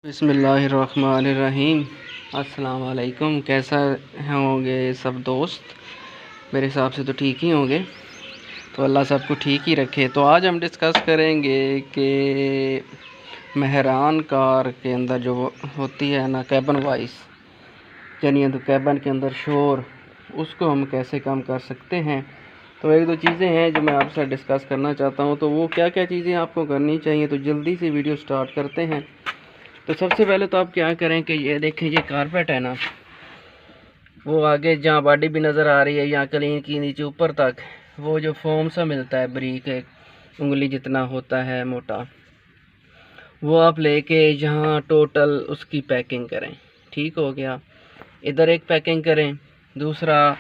बिस्मिल्लाहिर्रहमानिर्रहीम। अस्सलाम वालेकुम। कैसा होंगे सब दोस्त? मेरे हिसाब से तो ठीक ही होंगे। तो अल्लाह सबको ठीक ही रखे। तो आज हम डिस्कस करेंगे कि मेहरान कार के अंदर जो होती है ना कैबन वॉइस, यानी तो कैबन के अंदर शोर, उसको हम कैसे कम कर सकते हैं। तो एक दो चीज़ें हैं जो मैं आपसे डिस्कस करना चाहता हूँ। तो वो क्या क्या चीज़ें आपको करनी चाहिए। तो जल्दी से वीडियो स्टार्ट करते हैं। तो सबसे पहले तो आप क्या करें कि ये देखें, ये कारपेट है ना, वो आगे जहाँ बॉडी भी नज़र आ रही है, यहाँ क्लीन की नीचे ऊपर तक वो जो फोम सा मिलता है बारीक, एक उंगली जितना होता है मोटा, वो आप लेके यहाँ टोटल उसकी पैकिंग करें। ठीक हो गया। इधर एक पैकिंग करें। दूसरा,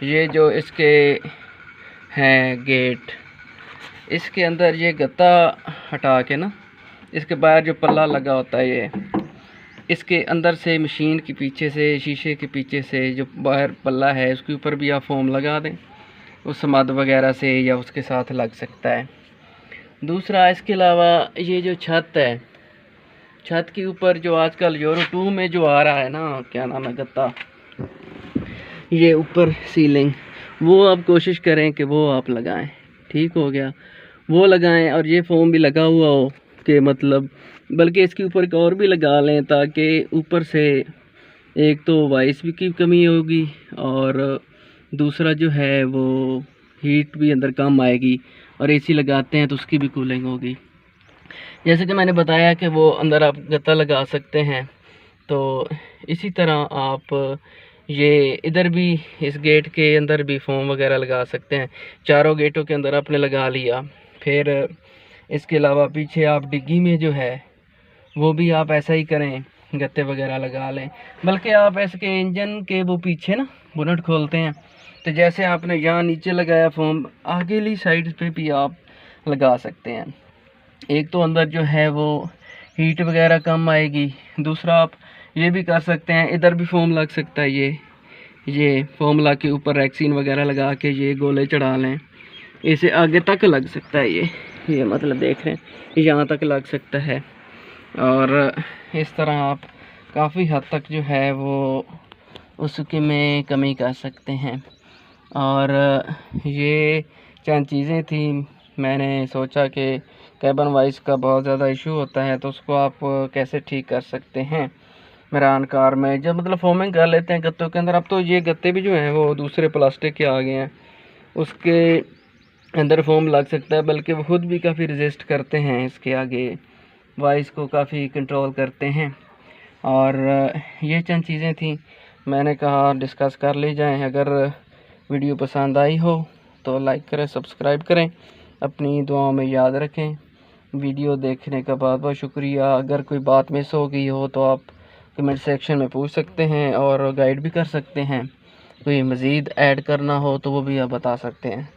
ये जो इसके हैं गेट, इसके अंदर ये गत्ता हटा के ना, इसके बाहर जो पल्ला लगा होता है, ये इसके अंदर से मशीन के पीछे से, शीशे के पीछे से जो बाहर पल्ला है, उसके ऊपर भी आप फोम लगा दें। उस मद वगैरह से या उसके साथ लग सकता है। दूसरा, इसके अलावा ये जो छत है, छत के ऊपर जो आजकल यूरो 2 में जो आ रहा है ना, क्या नाम है, गत्ता, ये ऊपर सीलिंग, वो आप कोशिश करें कि वो आप लगाएं। ठीक हो गया, वो लगाएं। और ये फोम भी लगा हुआ हो कि मतलब, बल्कि इसके ऊपर एक और भी लगा लें, ताकि ऊपर से एक तो वॉइस भी की कमी होगी, और दूसरा जो है वो हीट भी अंदर कम आएगी, और एसी लगाते हैं तो उसकी भी कूलिंग होगी। जैसे कि मैंने बताया कि वो अंदर आप गत्ता लगा सकते हैं। तो इसी तरह आप ये इधर भी, इस गेट के अंदर भी फोम वगैरह लगा सकते हैं। चारों गेटों के अंदर आपने लगा लिया। फिर इसके अलावा पीछे आप डिग्गी में जो है वो भी आप ऐसा ही करें, गत्ते वगैरह लगा लें। बल्कि आप इसके इंजन के वो पीछे ना बोनट खोलते हैं, तो जैसे आपने यहाँ नीचे लगाया फोम, आगेली साइड पे भी आप लगा सकते हैं। एक तो अंदर जो है वो हीट वगैरह कम आएगी। दूसरा, आप ये भी कर सकते हैं, इधर भी फोम लग सकता है। ये फोम ला के ऊपर रैक्सीन वगैरह लगा के ये गोले चढ़ा लें, इसे आगे तक लग सकता है। ये मतलब देख रहे हैं, यहाँ तक लग सकता है। और इस तरह आप काफ़ी हद तक जो है वो उसके में कमी कर सकते हैं। और ये चंद चीज़ें थी। मैंने सोचा कि कैबन वॉइस का बहुत ज़्यादा इशू होता है, तो उसको आप कैसे ठीक कर सकते हैं मेहरान कार में। जब मतलब फोमिंग कर लेते हैं गत्तों के अंदर, अब तो ये गत्ते भी जो हैं वो दूसरे प्लास्टिक के आ गए हैं, उसके अंदर फोम लग सकता है। बल्कि वो खुद भी काफ़ी रेजिस्ट करते हैं, इसके आगे वॉइस को काफ़ी कंट्रोल करते हैं। और ये चंद चीज़ें थी, मैंने कहा डिस्कस कर ली जाएं। अगर वीडियो पसंद आई हो तो लाइक करें, सब्सक्राइब करें, अपनी दुआओं में याद रखें। वीडियो देखने का बहुत बहुत शुक्रिया। अगर कोई बात मिस हो गई हो तो आप कमेंट सेक्शन में पूछ सकते हैं और गाइड भी कर सकते हैं। कोई मज़ीद ऐड करना हो तो वो भी आप बता सकते हैं।